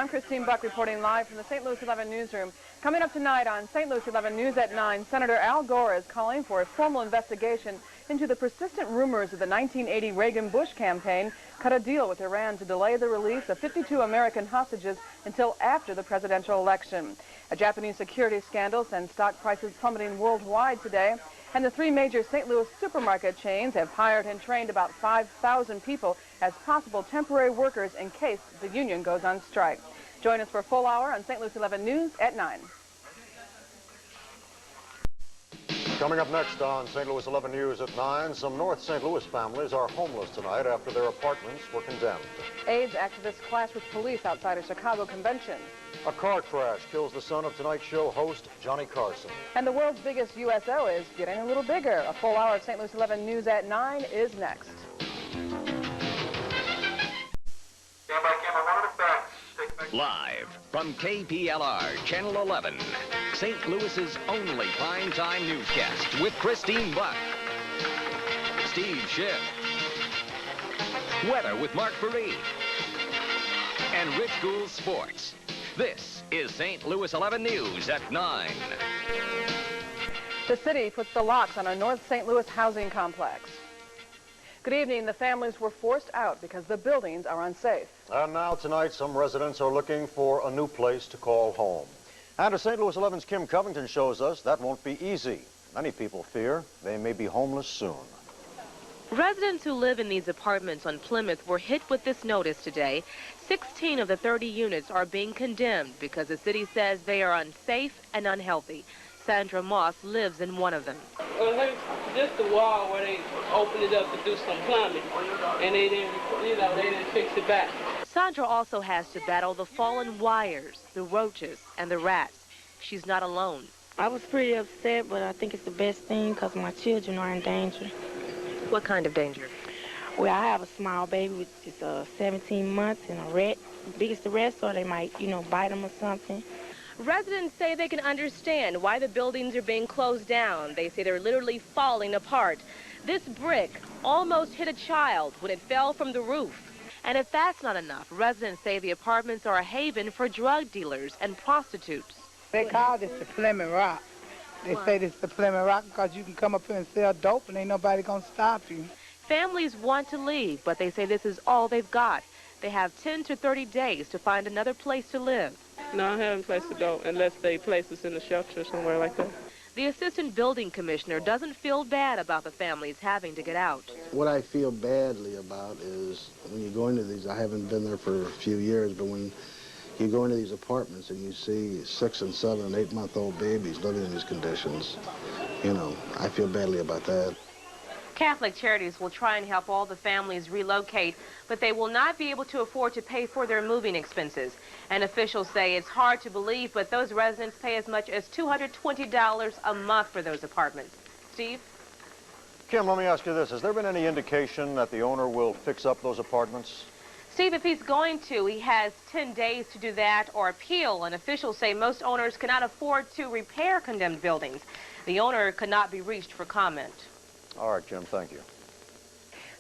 I'm Christine Buck reporting live from the St. Louis 11 newsroom. Coming up tonight on St. Louis 11 News at 9, Senator Al Gore is calling for a formal investigation into the persistent rumors of the 1980 Reagan-Bush campaign cut a deal with Iran to delay the release of 52 American hostages until after the presidential election. A Japanese security scandal sends stock prices plummeting worldwide today. And the three major St. Louis supermarket chains have hired and trained about 5,000 people as possible temporary workers in case the union goes on strike. Join us for a full hour on St. Louis 11 News at 9. Coming up next on St. Louis 11 News at 9, some North St. Louis families are homeless tonight after their apartments were condemned. AIDS activists clash with police outside a Chicago convention. A car crash kills the son of Tonight Show host Johnny Carson. And the world's biggest USO is getting a little bigger. A full hour of St. Louis 11 News at 9 is next. Live from KPLR Channel 11, St. Louis's only primetime newscast with Christine Buck, Steve Schiff, weather with Mark Faree, and Rich Gould's sports. This is St. Louis 11 News at 9. The city puts the locks on a North St. Louis housing complex. Good evening. The families were forced out because the buildings are unsafe. And now tonight, some residents are looking for a new place to call home. And as St. Louis 11's Kim Covington shows us, that won't be easy. Many people fear they may be homeless soon. Residents who live in these apartments on Plymouth were hit with this notice today. 16 of the 30 units are being condemned because the city says they are unsafe and unhealthy. Sandra Moss lives in one of them. Well, there's just the wall where they opened it up to do some plumbing, and they didn't, they didn't fix it back. Sandra also has to battle the fallen wires, the roaches, and the rats. She's not alone. I was pretty upset, but I think it's the best thing because my children are in danger. What kind of danger? Well, I have a small baby, which is 17 months, and a rat, big as the rest, so they might, bite them or something. Residents say they can understand why the buildings are being closed down. They say they're literally falling apart. This brick almost hit a child when it fell from the roof. And if that's not enough, residents say the apartments are a haven for drug dealers and prostitutes. They call this the Plymouth Rock. They say this is the Plymouth Rock because you can come up here and sell dope and ain't nobody gonna stop you. Families want to leave, but they say this is all they've got. They have 10 to 30 days to find another place to live. No, I haven't placed to go unless they place us in a shelter or somewhere like that. The assistant building commissioner doesn't feel bad about the families having to get out. What I feel badly about is when you go into these, I haven't been there for a few years, but when you go into these apartments and you see 6 and 7 and 8-month-old babies living in these conditions, I feel badly about that. Catholic Charities will try and help all the families relocate, but they will not be able to afford to pay for their moving expenses. And officials say it's hard to believe, but those residents pay as much as $220 a month for those apartments. Steve? Kim, let me ask you this. Has there been any indication that the owner will fix up those apartments? Steve, if he's going to, he has 10 days to do that or appeal, and officials say most owners cannot afford to repair condemned buildings. The owner could not be reached for comment. All right, Jim, thank you.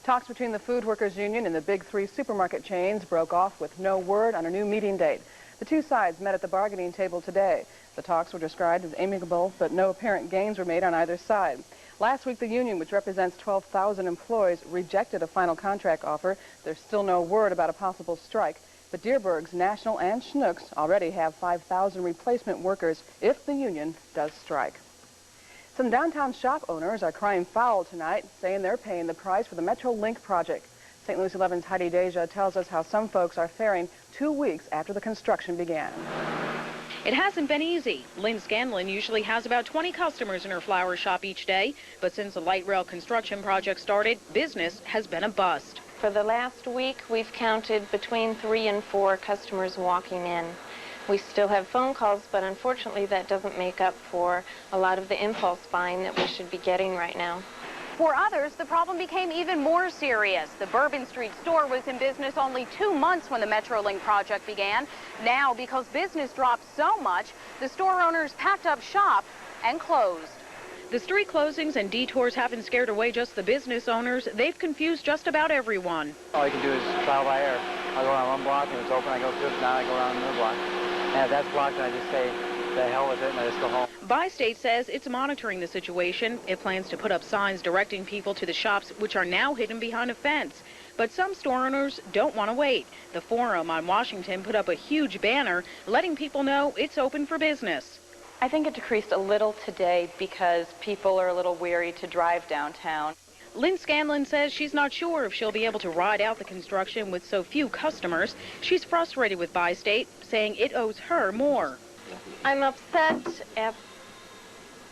Talks between the Food Workers Union and the big three supermarket chains broke off with no word on a new meeting date. The two sides met at the bargaining table today. The talks were described as amicable, but no apparent gains were made on either side. Last week, the union, which represents 12,000 employees, rejected a final contract offer. There's still no word about a possible strike, but Dearborg's National and Schnucks already have 5,000 replacement workers if the union does strike. Some downtown shop owners are crying foul tonight, saying they're paying the price for the Metro Link project. St. Louis 11's Heidi Deja tells us how some folks are faring 2 weeks after the construction began. It hasn't been easy. Lynn Scanlon usually has about 20 customers in her flower shop each day, but since the light rail construction project started, business has been a bust. For the last week, we've counted between 3 and 4 customers walking in. We still have phone calls, but unfortunately that doesn't make up for a lot of the impulse buying that we should be getting right now. For others, the problem became even more serious. The Bourbon Street store was in business only 2 months when the MetroLink project began. Now, because business dropped so much, the store owners packed up shop and closed. The street closings and detours haven't scared away just the business owners. They've confused just about everyone. All you can do is trial by error. I go around one block and it's open, I go through it, now I go around another block. And if that's blocked, I just say, the hell with it, and I just go home. Bi-State says it's monitoring the situation. It plans to put up signs directing people to the shops, which are now hidden behind a fence. But some store owners don't want to wait. The Forum on Washington put up a huge banner letting people know it's open for business. I think it decreased a little today because people are a little weary to drive downtown. Lynn Scanlon says she's not sure if she'll be able to ride out the construction with so few customers. She's frustrated with Bi-State, saying it owes her more. I'm upset at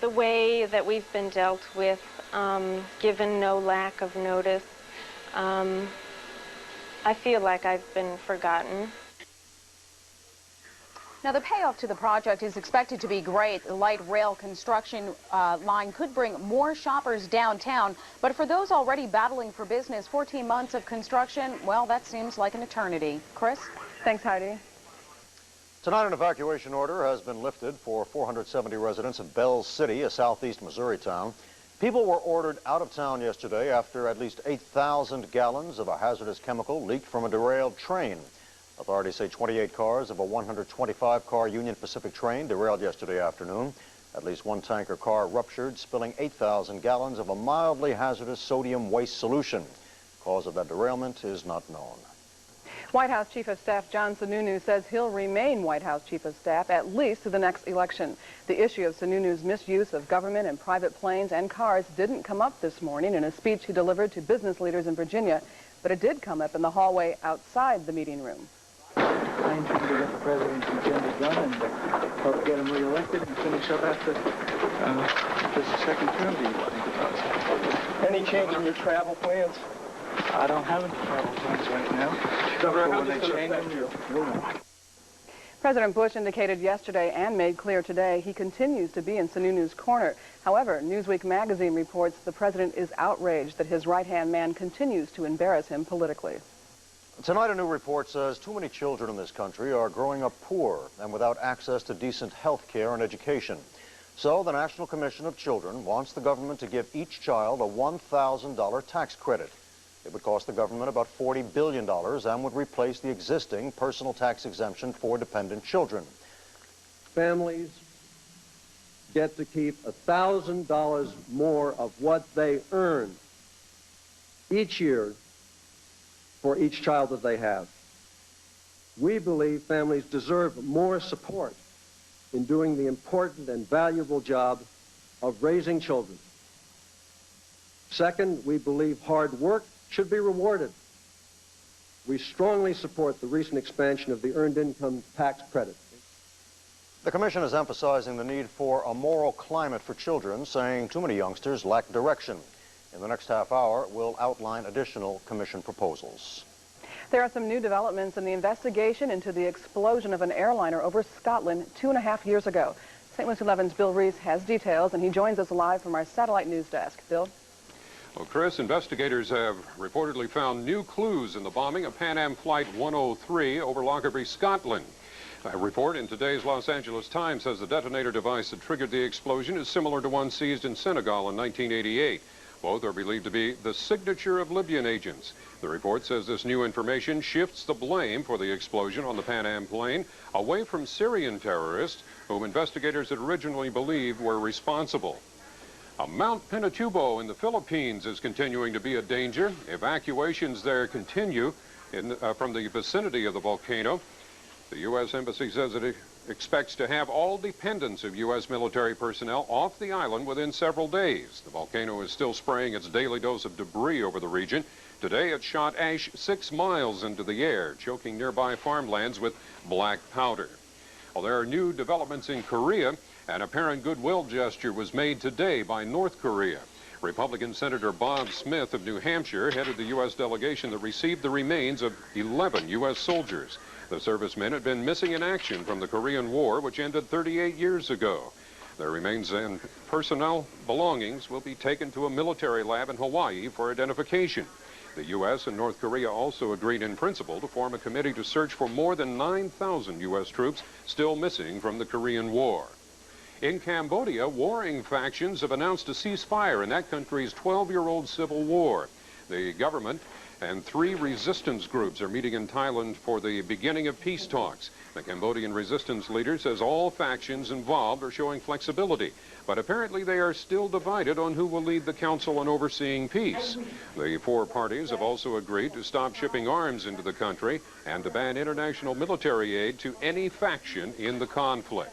the way that we've been dealt with, given no lack of notice. I feel like I've been forgotten. Now, the payoff to the project is expected to be great. The light rail construction line could bring more shoppers downtown. But for those already battling for business, 14 months of construction, well, that seems like an eternity. Chris? Thanks, Heidi. Tonight, an evacuation order has been lifted for 470 residents of Bell City, a southeast Missouri town. People were ordered out of town yesterday after at least 8,000 gallons of a hazardous chemical leaked from a derailed train. Authorities say 28 cars of a 125-car Union Pacific train derailed yesterday afternoon. At least one tanker car ruptured, spilling 8,000 gallons of a mildly hazardous sodium waste solution. The cause of that derailment is not known. White House Chief of Staff John Sununu says he'll remain White House Chief of Staff at least to the next election. The issue of Sununu's misuse of government and private planes and cars didn't come up this morning in a speech he delivered to business leaders in Virginia, but it did come up in the hallway outside the meeting room. I intend to get the president's agenda done and help get him reelected and finish up after this second term. Do you think about any change in your travel plans? I don't have any travel plans right now. Governor, how when they does it change affect them, you? you'll know. President Bush indicated yesterday and made clear today he continues to be in Sununu's corner. However, Newsweek magazine reports the president is outraged that his right-hand man continues to embarrass him politically. Tonight, a new report says too many children in this country are growing up poor and without access to decent health care and education. So the National Commission of Children wants the government to give each child a $1,000 tax credit. It would cost the government about $40 billion and would replace the existing personal tax exemption for dependent children. Families get to keep $1,000 more of what they earn each year for each child that they have. We believe families deserve more support in doing the important and valuable job of raising children. Second, we believe hard work should be rewarded. We strongly support the recent expansion of the Earned Income Tax Credit. The Commission is emphasizing the need for a moral climate for children, saying too many youngsters lack direction. In the next half hour, we'll outline additional Commission proposals. There are some new developments in the investigation into the explosion of an airliner over Scotland 2.5 years ago. St. Louis 11's Bill Reese has details, and he joins us live from our satellite news desk. Bill? Well, Chris, investigators have reportedly found new clues in the bombing of Pan Am Flight 103 over Lockerbie, Scotland. A report in today's Los Angeles Times says the detonator device that triggered the explosion is similar to one seized in Senegal in 1988. Both are believed to be the signature of Libyan agents. The report says this new information shifts the blame for the explosion on the Pan Am plane away from Syrian terrorists, whom investigators had originally believed were responsible. Mount Pinatubo in the Philippines is continuing to be a danger. Evacuations there continue from the vicinity of the volcano. The U.S. Embassy says it expects to have all dependents of U.S. military personnel off the island within several days. The volcano is still spraying its daily dose of debris over the region. Today it shot ash 6 miles into the air, choking nearby farmlands with black powder. Well, there are new developments in Korea. An apparent goodwill gesture was made today by North Korea. Republican Senator Bob Smith of New Hampshire headed the U.S. delegation that received the remains of 11 U.S. soldiers. The servicemen had been missing in action from the Korean War, which ended 38 years ago. Their remains and personnel belongings will be taken to a military lab in Hawaii for identification. The U.S. and North Korea also agreed in principle to form a committee to search for more than 9,000 U.S. troops still missing from the Korean War. In Cambodia, warring factions have announced a ceasefire in that country's 12-year-old civil war. The government And 3 resistance groups are meeting in Thailand for the beginning of peace talks. The Cambodian resistance leader says all factions involved are showing flexibility, but apparently they are still divided on who will lead the Council on Overseeing Peace. The 4 parties have also agreed to stop shipping arms into the country and to ban international military aid to any faction in the conflict.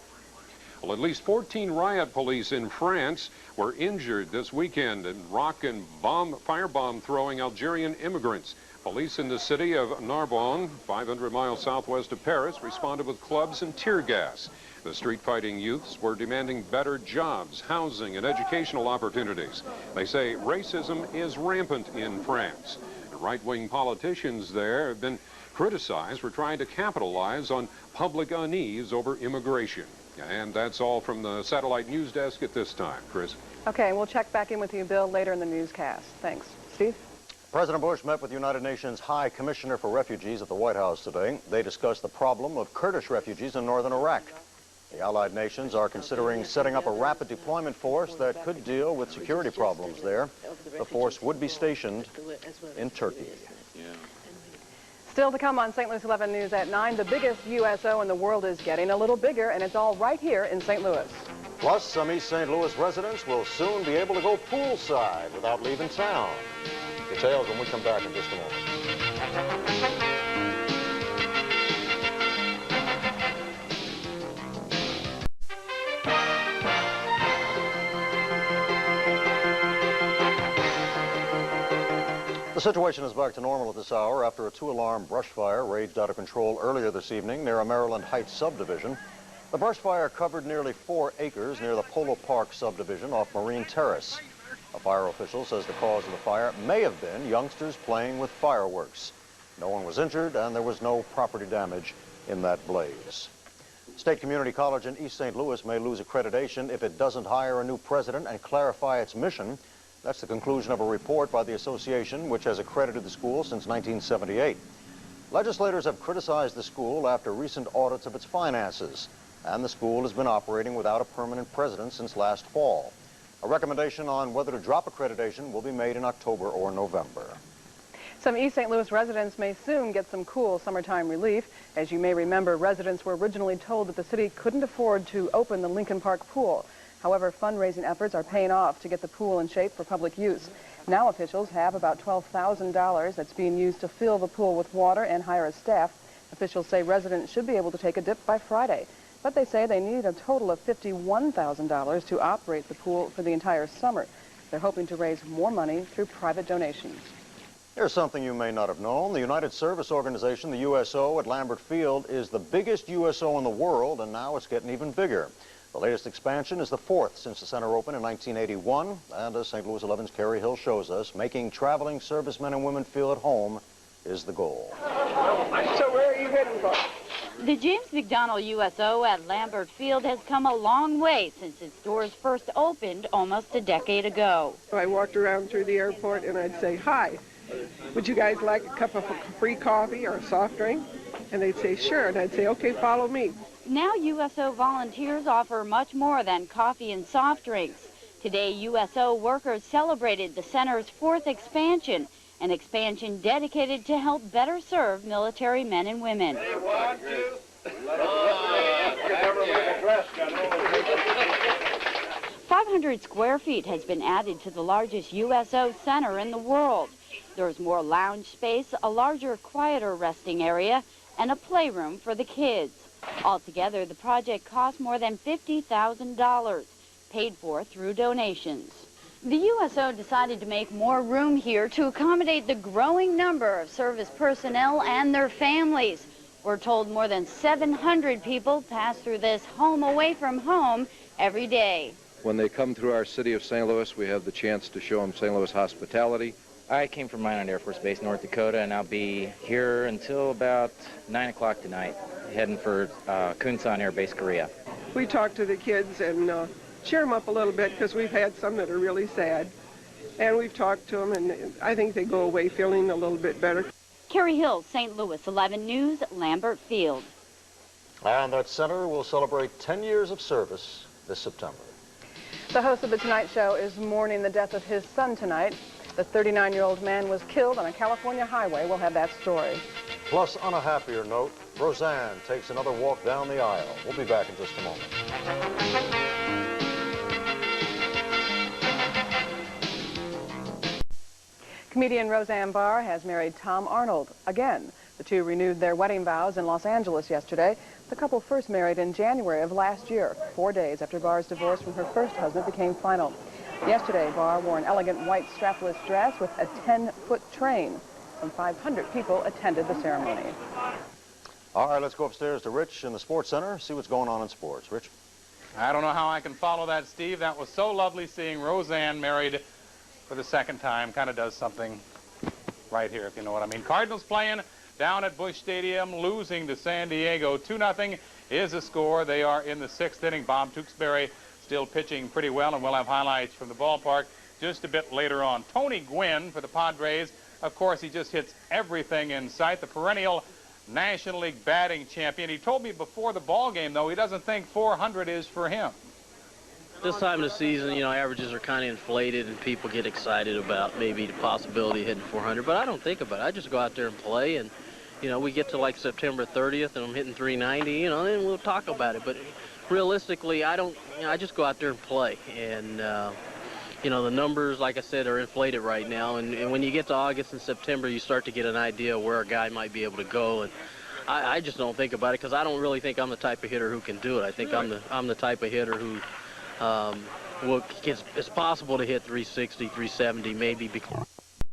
Well, at least 14 riot police in France were injured this weekend in rock and firebomb throwing Algerian immigrants. Police in the city of Narbonne, 500 miles southwest of Paris, responded with clubs and tear gas. The street-fighting youths were demanding better jobs, housing, and educational opportunities. They say racism is rampant in France. Right-wing politicians there have been criticized for trying to capitalize on public unease over immigration. And that's all from the satellite news desk at this time. Chris? Okay, we'll check back in with you, Bill, later in the newscast. Thanks. Steve? President Bush met with the United Nations High Commissioner for Refugees at the White House today. They discussed the problem of Kurdish refugees in northern Iraq. The Allied nations are considering setting up a rapid deployment force that could deal with security problems there. The force would be stationed in Turkey. Still to come on St. Louis 11 News at 9, the biggest USO in the world is getting a little bigger, and it's all right here in St. Louis. Plus, some East St. Louis residents will soon be able to go poolside without leaving town. Details when we come back in just a moment. The situation is back to normal at this hour after a 2-alarm brush fire raged out of control earlier this evening near a Maryland Heights subdivision. The brush fire covered nearly 4 acres near the Polo Park subdivision off Marine Terrace. A fire official says the cause of the fire may have been youngsters playing with fireworks. No one was injured and there was no property damage in that blaze. State Community College in East St. Louis may lose accreditation if it doesn't hire a new president and clarify its mission. That's the conclusion of a report by the association, which has accredited the school since 1978. Legislators have criticized the school after recent audits of its finances, and the school has been operating without a permanent president since last fall. A recommendation on whether to drop accreditation will be made in October or November. Some East St. Louis residents may soon get some cool summertime relief. As you may remember, residents were originally told that the city couldn't afford to open the Lincoln Park pool. However, fundraising efforts are paying off to get the pool in shape for public use. Now officials have about $12,000 that's being used to fill the pool with water and hire a staff. Officials say residents should be able to take a dip by Friday, but they say they need a total of $51,000 to operate the pool for the entire summer. They're hoping to raise more money through private donations. Here's something you may not have known. The United Service Organization, the USO at Lambert Field, is the biggest USO in the world, and now it's getting even bigger. The latest expansion is the 4th since the center opened in 1981, and as St. Louis 11's Carrie Hill shows us, making traveling servicemen and women feel at home is the goal. So where are you heading for? The James McDonald USO at Lambert Field has come a long way since its doors first opened almost a decade ago. I walked around through the airport and I'd say, hi, would you guys like a cup of free coffee or a soft drink? And they'd say, sure, and I'd say, okay, follow me. Now USO volunteers offer much more than coffee and soft drinks. Today, USO workers celebrated the center's 4th expansion, an expansion dedicated to help better serve military men and women. 500 square feet has been added to the largest USO center in the world. There's more lounge space, a larger, quieter resting area, and a playroom for the kids. Altogether, the project cost more than $50,000, paid for through donations. The USO decided to make more room here to accommodate the growing number of service personnel and their families. We're told more than 700 people pass through this home away from home every day. When they come through our city of St. Louis, we have the chance to show them St. Louis hospitality. I came from Minot Air Force Base, North Dakota, and I'll be here until about 9 o'clock tonight, heading for Kunsan Air Base, Korea. We talk to the kids and cheer them up a little bit because we've had some that are really sad. And we've talked to them, and I think they go away feeling a little bit better. Carrie Hill, St. Louis 11 News, Lambert Field. And that center will celebrate 10 years of service this September. The host of The Tonight Show is mourning the death of his son tonight. The 39-year-old man was killed on a California highway. We'll have that story. Plus, on a happier note, Roseanne takes another walk down the aisle. We'll be back in just a moment. Comedian Roseanne Barr has married Tom Arnold again. The two renewed their wedding vows in Los Angeles yesterday. The couple first married in January of last year, 4 days after Barr's divorce from her first husband became final. Yesterday, Barr wore an elegant white strapless dress with a 10-foot train. Some 500 people attended the ceremony. All right, let's go upstairs to Rich in the Sports Center, see what's going on in sports. Rich? I don't know how I can follow that, Steve. That was so lovely seeing Roseanne married for the second time. Kind of does something right here, if you know what I mean. Cardinals playing down at Busch Stadium, losing to San Diego. 2-0 is the score. They are in the 6th inning. Bob Tewksbury still pitching pretty well, and we'll have highlights from the ballpark just a bit later on. Tony Gwynn for the Padres. Of course, he just hits everything in sight. The perennial National League batting champion. He told me before the ball game, though, he doesn't think 400 is for him. This time of the season, you know, averages are kind of inflated and people get excited about maybe the possibility of hitting 400, but I don't think about it. I just go out there and play, and, you know, we get to like September 30th and I'm hitting 390, you know, then we'll talk about it. But realistically, I just go out there and play. And, you know, the numbers, like I said, are inflated right now. And when you get to August and September, you start to get an idea of where a guy might be able to go. And I just don't think about it because I don't really think I'm the type of hitter who can do it. I think I'm the type of hitter who it's possible to hit 360, 370, maybe.